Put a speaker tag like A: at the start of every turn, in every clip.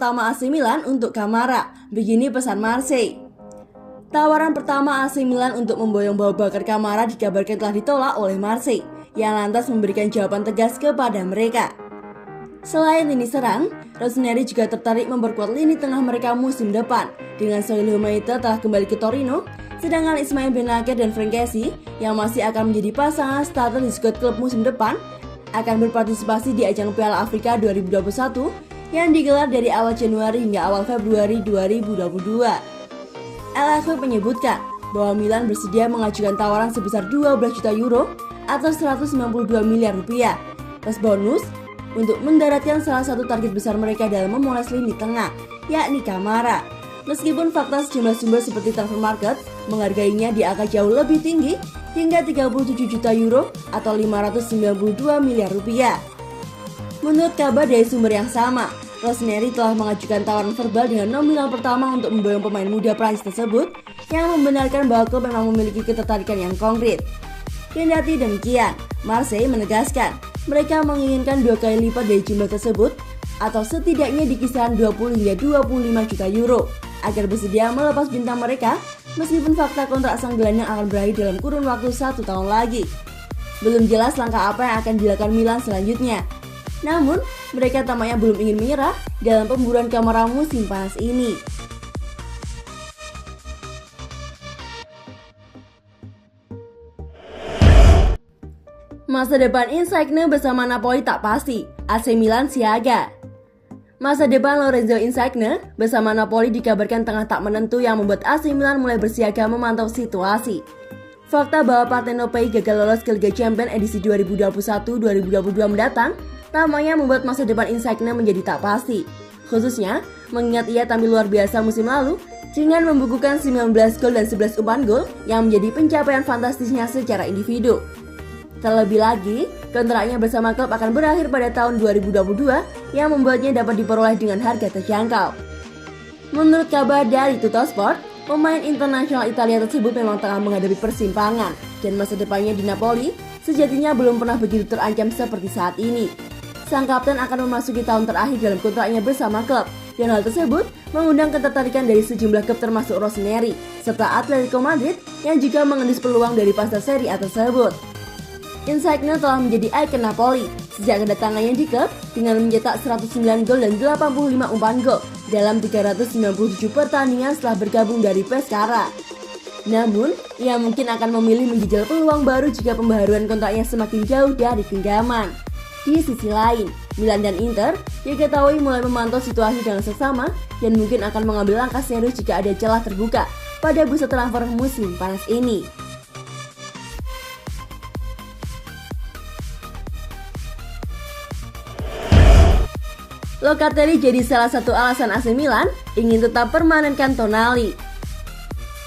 A: pertama AC Milan untuk Kamara, begini pesan Marseille. Tawaran pertama AC Milan untuk memboyong Boubacar Kamara dikabarkan telah ditolak oleh Marseille, yang lantas memberikan jawaban tegas kepada mereka. Selain lini serang, Rossoneri juga tertarik memperkuat lini tengah mereka musim depan, dengan Sohail Humaita telah kembali ke Torino, sedangkan Ismail Benacer dan Franck Kessie yang masih akan menjadi pasangan starter di skuad klub musim depan akan berpartisipasi di ajang Piala Afrika 2021 yang digelar dari awal Januari hingga awal Februari 2022. El Equipe menyebutkan bahwa Milan bersedia mengajukan tawaran sebesar 12 juta euro atau 192 miliar rupiah plus bonus untuk mendaratkan salah satu target besar mereka dalam memoles lini tengah, yakni Kamara. Meskipun fakta sejumlah sumber seperti Transfer Market menghargainya di angka jauh lebih tinggi hingga 37 juta euro atau 592 miliar rupiah. Menurut kabar dari sumber yang sama, Rossoneri telah mengajukan tawaran verbal dengan nominal pertama untuk memboyong pemain muda Prancis tersebut yang membenarkan bahwa klub memang memiliki ketertarikan yang konkret. Kendati demikian, Marseille menegaskan mereka menginginkan 2 kali lipat dari jumlah tersebut atau setidaknya di kisaran 20 hingga 25 juta euro agar bersedia melepas bintang mereka meskipun fakta kontrak sang gelandang akan berakhir dalam kurun waktu 1 tahun lagi. Belum jelas langkah apa yang akan dilakukan Milan selanjutnya. Namun, mereka tampaknya belum ingin menyerah dalam pemburuan Kamara musim panas ini. Masa depan Insigne bersama Napoli tak pasti, AC Milan siaga. Masa depan Lorenzo Insigne bersama Napoli dikabarkan tengah tak menentu yang membuat AC Milan mulai bersiaga memantau situasi. Fakta bahwa Partenopei gagal lolos ke Liga Champions edisi 2021-2022 mendatang tampaknya membuat masa depan Insigne menjadi tak pasti. Khususnya mengingat ia tampil luar biasa musim lalu dengan membukukan 19 gol dan 11 umpan gol yang menjadi pencapaian fantastisnya secara individu. Terlebih lagi, kontraknya bersama klub akan berakhir pada tahun 2022 yang membuatnya dapat diperoleh dengan harga terjangkau. Menurut kabar dari Tuttosport, pemain internasional Italia tersebut memang tengah menghadapi persimpangan dan masa depannya di Napoli sejatinya belum pernah begitu terancam seperti saat ini. Sang kapten akan memasuki tahun terakhir dalam kontraknya bersama klub dan hal tersebut mengundang ketertarikan dari sejumlah klub termasuk Rossoneri serta Atletico Madrid yang juga mengendus peluang dari pasar Serie A tersebut. Insigne telah menjadi ikon Napoli sejak kedatangannya di klub dengan mencetak 109 gol dan 85 umpan gol dalam 397 pertandingan setelah bergabung dari Pescara. Namun, ia mungkin akan memilih menjajal peluang baru jika pembaharuan kontraknya semakin jauh dari genggaman. Di sisi lain, Milan dan Inter diketahui mulai memantau situasi dengan seksama dan mungkin akan mengambil langkah serius jika ada celah terbuka pada bursa transfer musim panas ini. Locatelli jadi salah satu alasan AC Milan ingin tetap permanenkan Tonali.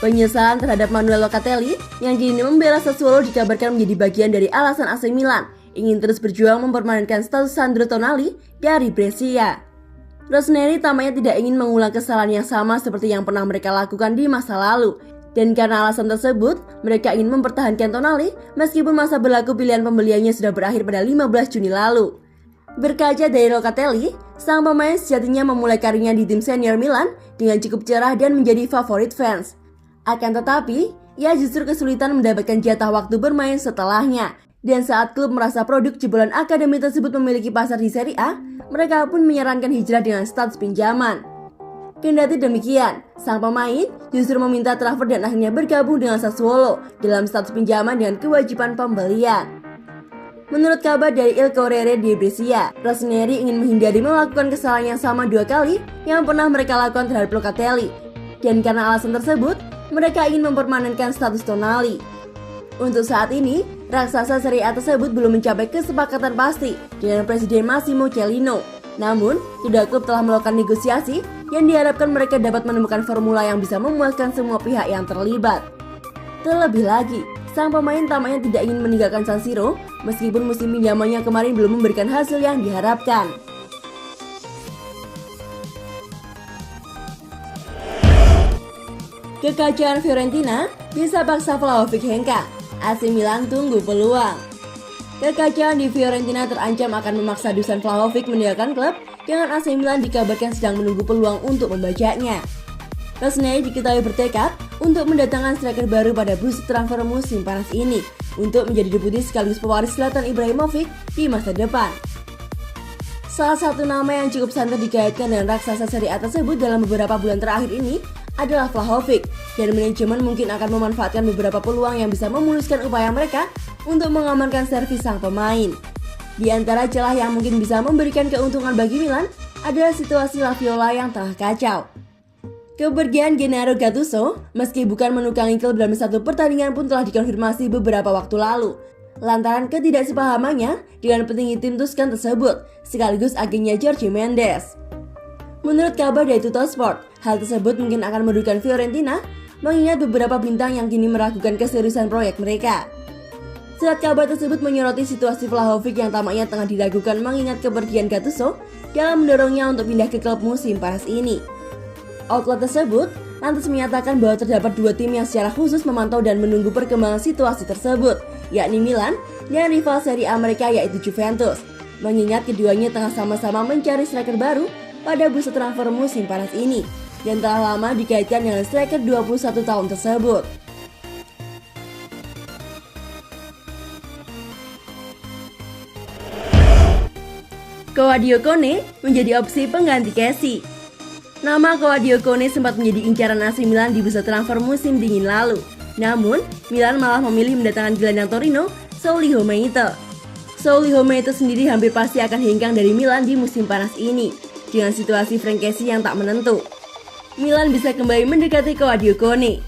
A: Penyesalan terhadap Manuel Locatelli yang kini membela Sassuolo dikabarkan menjadi bagian dari alasan AC Milan ingin terus berjuang mempermanenkan status Sandro Tonali dari Brescia. Rossoneri tampaknya tidak ingin mengulang kesalahan yang sama seperti yang pernah mereka lakukan di masa lalu. Dan karena alasan tersebut, mereka ingin mempertahankan Tonali meskipun masa berlaku pilihan pembeliannya sudah berakhir pada 15 Juni lalu. Berkaca dari Locatelli, sang pemain sejatinya memulai karirnya di tim senior Milan dengan cukup cerah dan menjadi favorit fans. Akan tetapi, ia justru kesulitan mendapatkan jatah waktu bermain setelahnya. Dan saat klub merasa produk jebolan akademi tersebut memiliki pasar di Serie A, mereka pun menyarankan hijrah dengan status pinjaman. Kendati demikian, sang pemain justru meminta transfer dan akhirnya bergabung dengan Sassuolo dalam status pinjaman dengan kewajiban pembelian. Menurut kabar dari Il Corriere di Brescia, Rossoneri ingin menghindari melakukan kesalahan yang sama 2 kali yang pernah mereka lakukan terhadap Locatelli. Dan karena alasan tersebut, mereka ingin mempermanenkan status Tonali. Untuk saat ini, raksasa Serie A tersebut belum mencapai kesepakatan pasti dengan Presiden Massimo Cellino. Namun, kedua klub telah melakukan negosiasi yang diharapkan mereka dapat menemukan formula yang bisa memuaskan semua pihak yang terlibat. Terlebih lagi, sang pemain tampaknya tidak ingin meninggalkan San Siro meskipun musim pinjamannya kemarin belum memberikan hasil yang diharapkan. Kekacauan Fiorentina bisa paksa Vlahovic hengkang. AC Milan tunggu peluang. Kekacauan di Fiorentina terancam akan memaksa Dusan Vlahovic meninggalkan klub dengan AC Milan dikabarkan sedang menunggu peluang untuk membajanya. Pesnei diketahui bertekad untuk mendatangkan striker baru pada bursa transfer musim panas ini untuk menjadi deputi sekaligus pewaris Zlatan Ibrahimovic di masa depan. Salah satu nama yang cukup santer dikaitkan dengan raksasa Serie A tersebut dalam beberapa bulan terakhir ini adalah Vlahovic, dan manajemen mungkin akan memanfaatkan beberapa peluang yang bisa memuluskan upaya mereka untuk mengamankan servis sang pemain. Di antara celah yang mungkin bisa memberikan keuntungan bagi Milan adalah situasi La Viola yang tengah kacau. Kepergian Gennaro Gattuso, meski bukan menukangi klub dalam satu pertandingan pun telah dikonfirmasi beberapa waktu lalu, lantaran ketidaksepahamannya dengan petinggi tim Tuscan tersebut, sekaligus agennya Jorge Mendes. Menurut kabar dari Tuttosport, hal tersebut mungkin akan merugikan Fiorentina, mengingat beberapa bintang yang kini meragukan keseriusan proyek mereka. Surat kabar tersebut menyoroti situasi Vlahovic yang tampaknya tengah diragukan mengingat kepergian Gattuso dalam mendorongnya untuk pindah ke klub musim panas ini. Outlet tersebut lantas menyatakan bahwa terdapat dua tim yang secara khusus memantau dan menunggu perkembangan situasi tersebut, yakni Milan dan rival Serie A mereka yaitu Juventus, mengingat keduanya tengah sama-sama mencari striker baru pada bursa transfer musim panas ini dan telah lama dikaitkan dengan striker 21 tahun tersebut. Claudio Kone menjadi opsi pengganti Kessie. Nama Claudio Kone sempat menjadi incaran AC Milan di bursa transfer musim dingin lalu. Namun, Milan malah memilih mendatangkan gelandang Torino, Sauli Homeito. Sauli Homeito sendiri hampir pasti akan hengkang dari Milan di musim panas ini, dengan situasi Frank Kessie yang tak menentu. Milan bisa kembali mendekati Claudio Kone.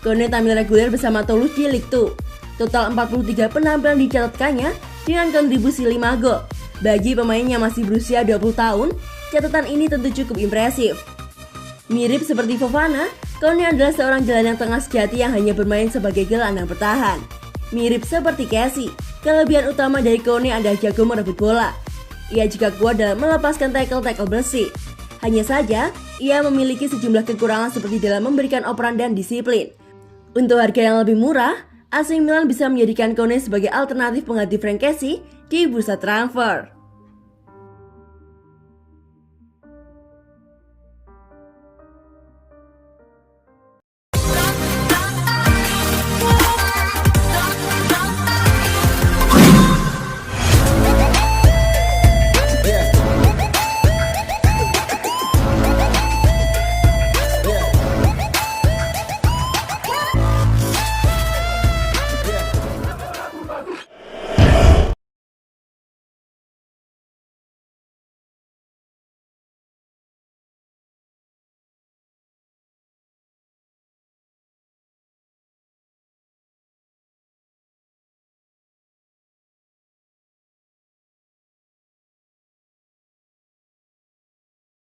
A: Kone tampil reguler bersama Toulouse di Ligue 2. Total 43 penampilan dicatatkannya dengan kontribusi 5 gol. Bagi pemain yang masih berusia 20 tahun, catatan ini tentu cukup impresif. Mirip seperti Fofana, Kone adalah seorang gelandang tengah sejati yang hanya bermain sebagai gelandang bertahan. Mirip seperti Kessie, kelebihan utama dari Kone adalah jago merebut bola. Ia juga kuat dalam melepaskan tackle-tackle bersih. Hanya saja, ia memiliki sejumlah kekurangan seperti dalam memberikan operan dan disiplin. Untuk harga yang lebih murah, AC Milan bisa menjadikan Kone sebagai alternatif pengganti Frank Kessie di bursa transfer.